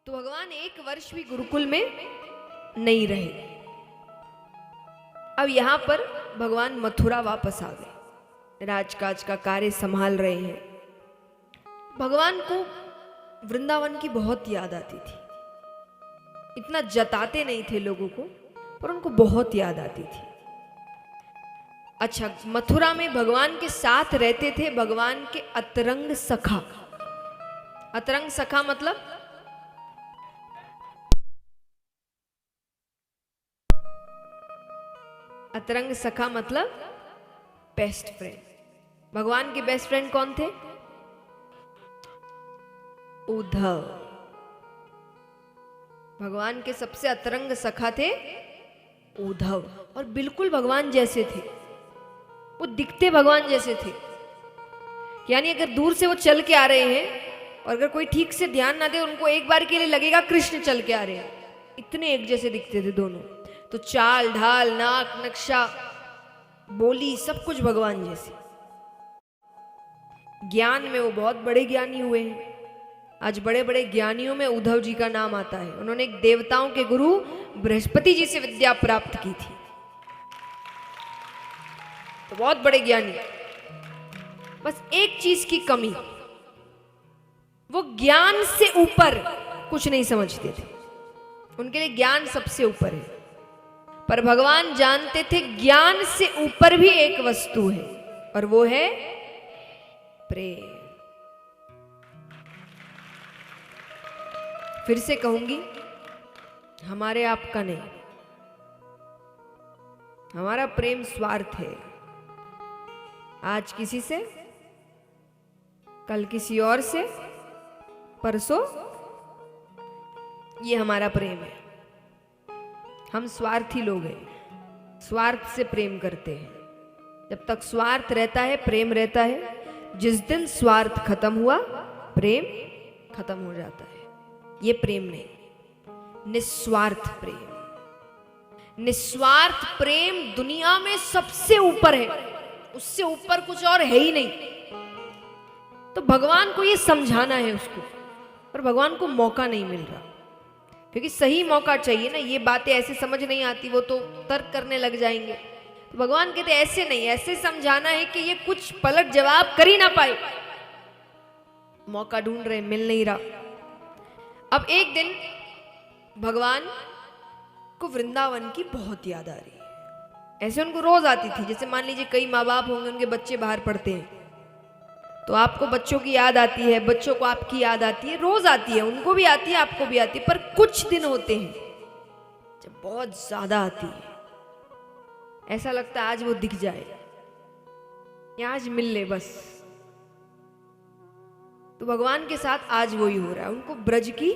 तो भगवान एक वर्ष भी गुरुकुल में नहीं रहे। अब यहां पर भगवान मथुरा वापस आ गए, राजकाज का कार्य संभाल रहे हैं। भगवान को वृंदावन की बहुत याद आती थी। इतना जताते नहीं थे लोगों को, पर उनको बहुत याद आती थी। अच्छा, मथुरा में भगवान के साथ रहते थे भगवान के अतरंग सखा। अतरंग सखा मतलब अतरंग सखा मतलब बेस्ट फ्रेंड। भगवान के बेस्ट फ्रेंड कौन थे? उद्धव। भगवान के सबसे अतरंग सखा थे उद्धव, और बिल्कुल भगवान जैसे थे। वो दिखते भगवान जैसे थे, यानी अगर दूर से वो चल के आ रहे हैं और अगर कोई ठीक से ध्यान ना दे, उनको एक बार के लिए लगेगा कृष्ण चल के आ रहे हैं। इतने एक जैसे दिखते थे दोनों। तो चाल ढाल, नाक, नक्शा, बोली, सब कुछ भगवान जैसे। ज्ञान में वो बहुत बड़े ज्ञानी हुए हैं। आज बड़े बड़े ज्ञानियों में उद्धव जी का नाम आता है। उन्होंने एक देवताओं के गुरु बृहस्पति जी से विद्या प्राप्त की थी, तो बहुत बड़े ज्ञानी। बस एक चीज की कमी, वो ज्ञान से ऊपर कुछ नहीं समझते थे। उनके लिए ज्ञान सबसे ऊपर है, पर भगवान जानते थे ज्ञान से ऊपर भी एक वस्तु है, और वो है प्रेम। फिर से कहूंगी, हमारे आपका नहीं, हमारा प्रेम स्वार्थ है। आज किसी से, कल किसी और से, परसों, ये हमारा प्रेम है। हम स्वार्थी लोग हैं, स्वार्थ से प्रेम करते हैं। जब तक स्वार्थ रहता है प्रेम रहता है। जिस दिन स्वार्थ खत्म हुआ प्रेम खत्म हो जाता है। ये प्रेम नहीं, निस्वार्थ प्रेम। निस्वार्थ प्रेम दुनिया में सबसे ऊपर है, उससे ऊपर कुछ और है ही नहीं। तो भगवान को ये समझाना है उसको, पर भगवान को मौका नहीं मिल रहा, क्योंकि सही मौका चाहिए ना। ये बातें ऐसे समझ नहीं आती, वो तो तर्क करने लग जाएंगे। तो भगवान कहते ऐसे नहीं, ऐसे समझाना है कि ये कुछ पलट जवाब कर ही ना पाए। मौका ढूंढ रहे, मिल नहीं रहा। अब एक दिन भगवान को वृंदावन की बहुत याद आ रही है। ऐसे उनको रोज आती थी। जैसे मान लीजिए कई माँ बाप होंगे, उनके बच्चे बाहर पढ़ते हैं, तो आपको बच्चों की याद आती है, बच्चों को आपकी याद आती है, रोज आती है। उनको भी आती है, आपको भी आती है। पर कुछ दिन होते हैं जब बहुत ज्यादा आती है। ऐसा लगता है आज वो दिख जाए या आज मिल ले बस। तो भगवान के साथ आज वही हो रहा है। उनको ब्रज की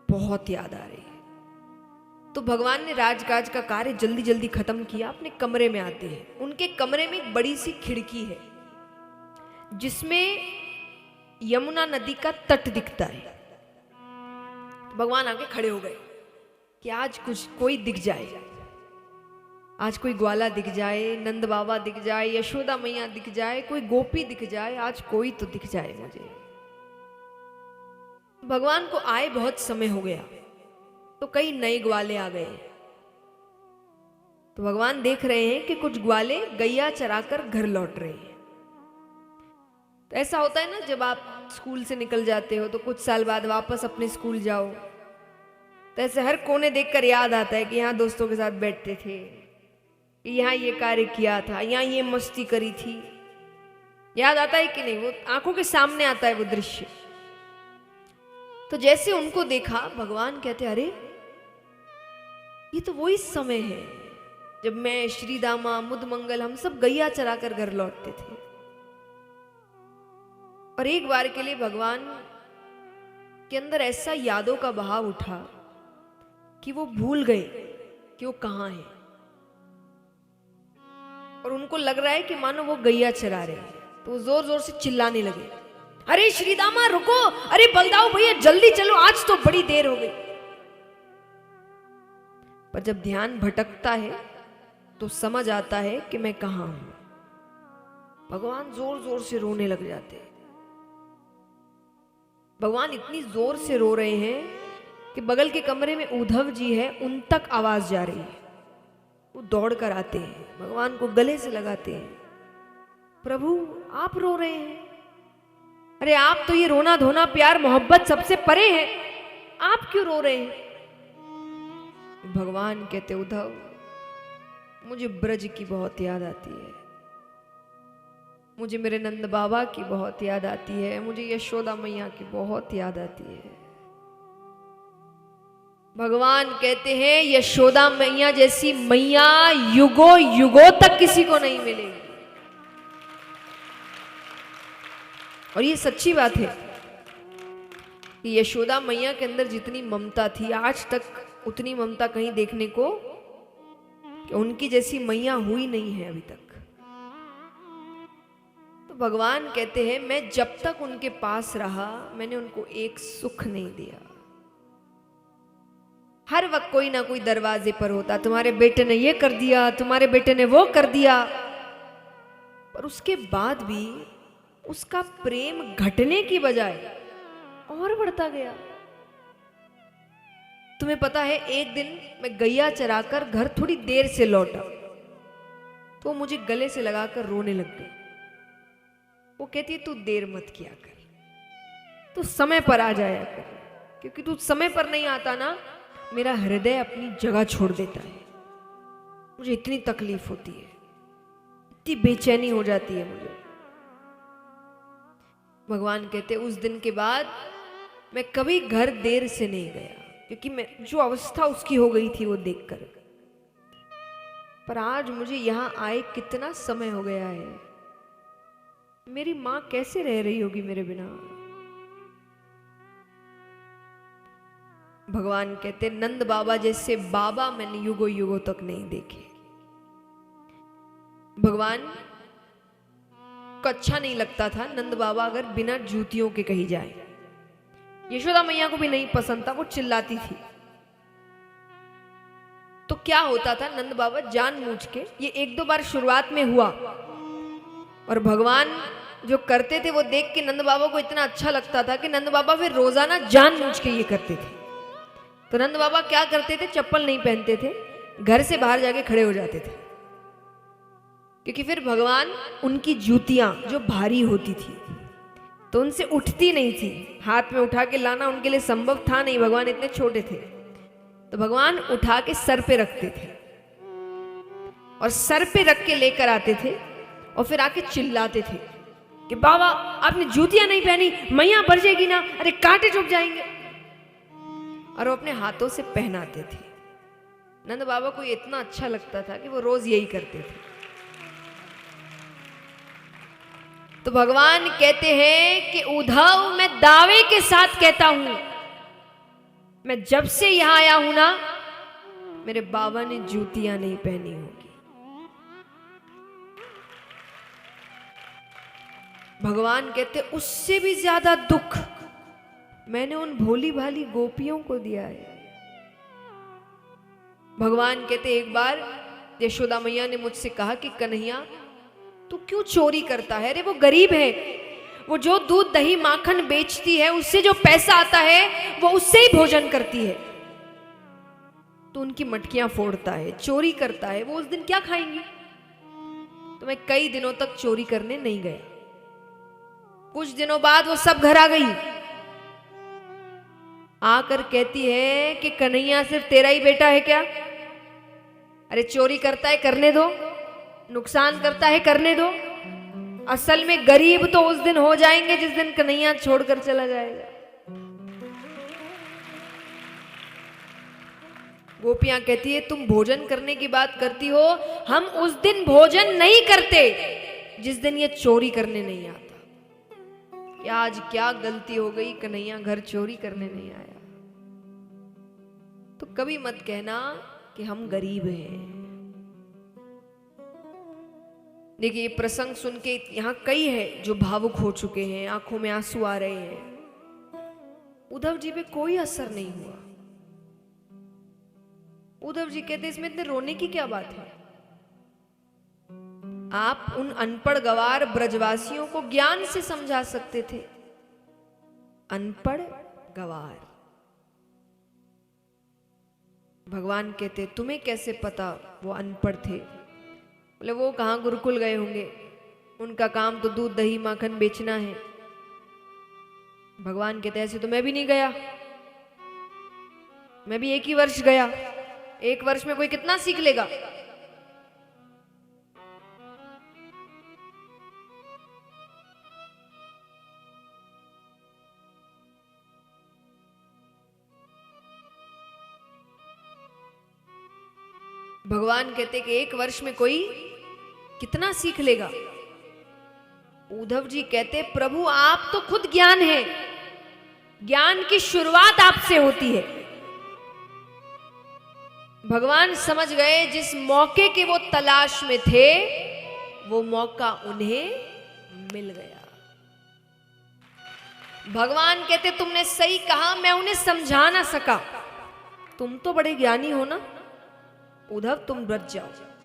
बहुत याद आ रही है। तो भगवान ने राजकाज का कार्य जल्दी जल्दी खत्म किया, अपने कमरे में आते हैं। उनके कमरे में एक बड़ी सी खिड़की है, जिसमें यमुना नदी का तट दिखता है। तो भगवान आके खड़े हो गए कि आज कुछ कोई दिख जाए, आज कोई ग्वाला दिख जाए, नंद बाबा दिख जाए, यशोदा मैया दिख जाए, कोई गोपी दिख जाए, आज कोई तो दिख जाए मुझे। भगवान को आए बहुत समय हो गया, तो कई नए ग्वाले आ गए। तो भगवान देख रहे हैं कि कुछ ग्वाले गैया चराकर घर लौट रहे हैं। तो ऐसा होता है ना, जब आप स्कूल से निकल जाते हो तो कुछ साल बाद वापस अपने स्कूल जाओ, तो ऐसे हर कोने देखकर याद आता है कि यहाँ दोस्तों के साथ बैठते थे, कि यहाँ ये कार्य किया था, यहाँ ये मस्ती करी थी। याद आता है कि नहीं? वो आंखों के सामने आता है वो दृश्य। तो जैसे उनको देखा, भगवान कहते अरे ये तो वही समय है जब मैं, श्री दामा, मुद मंगल, हम सब गैया चराकर घर लौटते थे। और एक बार के लिए भगवान के अंदर ऐसा यादों का बहाव उठा कि वो भूल गए कि वो कहां है। और उनको लग रहा है कि मानो वो गैया चरा रहे हैं। तो वो जोर जोर से चिल्लाने लगे, अरे श्रीदामा रुको, अरे बलदाऊ भैया जल्दी चलो, आज तो बड़ी देर हो गई। पर जब ध्यान भटकता है तो समझ आता है कि मैं कहां हूं। भगवान जोर जोर से रोने लग जाते हैं। भगवान इतनी जोर से रो रहे हैं कि बगल के कमरे में उद्धव जी है, उन तक आवाज जा रही है। वो दौड़ कर आते हैं, भगवान को गले से लगाते हैं, प्रभु आप रो रहे हैं, अरे आप तो ये रोना धोना प्यार मोहब्बत सबसे परे है, आप क्यों रो रहे हैं? भगवान कहते, उद्धव मुझे ब्रज की बहुत याद आती है, मुझे मेरे नंद बाबा की बहुत याद आती है, मुझे यशोदा मैया की बहुत याद आती है। भगवान कहते हैं यशोदा मैया जैसी मैया युगों युगों तक किसी को नहीं मिलेगी। और ये सच्ची बात है कि यशोदा मैया के अंदर जितनी ममता थी, आज तक उतनी ममता कहीं देखने को कि उनकी जैसी मैया हुई नहीं है अभी तक। तो भगवान कहते हैं मैं जब तक उनके पास रहा मैंने उनको एक सुख नहीं दिया। हर वक्त कोई ना कोई दरवाजे पर होता, तुम्हारे बेटे ने ये कर दिया, तुम्हारे बेटे ने वो कर दिया, पर उसके बाद भी उसका प्रेम घटने की बजाय और बढ़ता गया। तुम्हें पता है, एक दिन मैं गैया चराकर घर थोड़ी देर से लौटा तो मुझे गले से लगाकर रोने लग गई। वो कहती है तू देर मत किया कर, तू समय पर आ जाया कर, क्योंकि तू समय पर नहीं आता ना मेरा हृदय अपनी जगह छोड़ देता है, मुझे इतनी तकलीफ होती है, इतनी बेचैनी हो जाती है मुझे। भगवान कहते उस दिन के बाद मैं कभी घर देर से नहीं गया, क्योंकि मैं जो अवस्था उसकी हो गई थी वो देखकर। पर आज मुझे यहां आए कितना समय हो गया है, मेरी मां कैसे रह रही होगी मेरे बिना। भगवान कहते नंद बाबा जैसे बाबा मैंने युगों युगों तक नहीं देखे। भगवान को अच्छा नहीं लगता था नंद बाबा अगर बिना जूतियों के कहीं जाए। यशोदा मैया को भी नहीं पसंद था, वो चिल्लाती थी। तो क्या होता था, नंद बाबा जानबूझ के, ये एक दो बार शुरुआत में हुआ और भगवान जो करते थे वो देख के नंद बाबा को इतना अच्छा लगता था कि नंद बाबा फिर रोजाना जानबूझ के ये करते थे। तो नंद बाबा क्या करते थे, चप्पल नहीं पहनते थे, घर से बाहर जाके खड़े हो जाते थे, क्योंकि फिर भगवान उनकी जूतियां जो भारी होती थी तो उनसे उठती नहीं थी, हाथ में उठा के लाना उनके लिए संभव था नहीं, भगवान इतने छोटे थे। तो भगवान उठा के सर पे रखते थे और सर पे रख के लेकर आते थे और फिर आके चिल्लाते थे कि बाबा आपने जूतियां नहीं पहनी, मैया बढ़ जाएगी ना, अरे कांटे चुभ जाएंगे। और वो अपने हाथों से पहनाते थे। नंद बाबा को इतना अच्छा लगता था कि वो रोज यही करते थे। तो भगवान कहते हैं कि उद्धव मैं दावे के साथ कहता हूं, मैं जब से यहां आया हूं ना मेरे बाबा ने जूतियां नहीं पहनी होगी। भगवान कहते उससे भी ज्यादा दुख मैंने उन भोली भाली गोपियों को दिया है। भगवान कहते एक बार यशोदा मैया ने मुझसे कहा कि कन्हैया तू क्यों चोरी करता है, अरे वो गरीब है, वो जो दूध दही माखन बेचती है उससे जो पैसा आता है वो उससे ही भोजन करती है, तो उनकी मटकियां फोड़ता है, चोरी करता है, वो उस दिन क्या खाएंगी। तो मैं कई दिनों तक चोरी करने नहीं गया। कुछ दिनों बाद वो सब घर आ गई, आकर कहती है कि कन्हैया सिर्फ तेरा ही बेटा है क्या, अरे चोरी करता है करने दो, नुकसान करता है करने दो, असल में गरीब तो उस दिन हो जाएंगे जिस दिन कन्हैया छोड़कर चला जाएगा। गोपियां कहती है तुम भोजन करने की बात करती हो, हम उस दिन भोजन नहीं करते जिस दिन ये चोरी करने नहीं आता। कि आज क्या गलती हो गई, कन्हैया घर चोरी करने नहीं आया। तो कभी मत कहना कि हम गरीब हैं। देखिए ये प्रसंग सुन के यहां कई है जो भावुक हो चुके हैं, आंखों में आंसू आ रहे हैं। उद्धव जी पे कोई असर नहीं हुआ। उद्धव जी कहते इसमें इतने रोने की क्या बात है। आप उन अनपढ़ गवार ब्रजवासियों को ज्ञान से समझा सकते थे, अनपढ़ गवार। भगवान कहते तुम्हें कैसे पता वो अनपढ़ थे? बोले वो कहाँ गुरुकुल गए होंगे, उनका काम तो दूध दही माखन बेचना है। भगवान कहते ऐसे तो मैं भी नहीं गया, मैं भी एक ही वर्ष गया, एक वर्ष में कोई कितना सीख लेगा। भगवान कहते कि एक वर्ष में कोई कितना सीख लेगा। उद्धव जी कहते प्रभु आप तो खुद ज्ञान है, ज्ञान की शुरुआत आपसे होती है। भगवान समझ गए जिस मौके के वो तलाश में थे वो मौका उन्हें मिल गया। भगवान कहते तुमने सही कहा, मैं उन्हें समझा ना सका, तुम तो बड़े ज्ञानी हो ना, उद्धव तुम बच जाओ।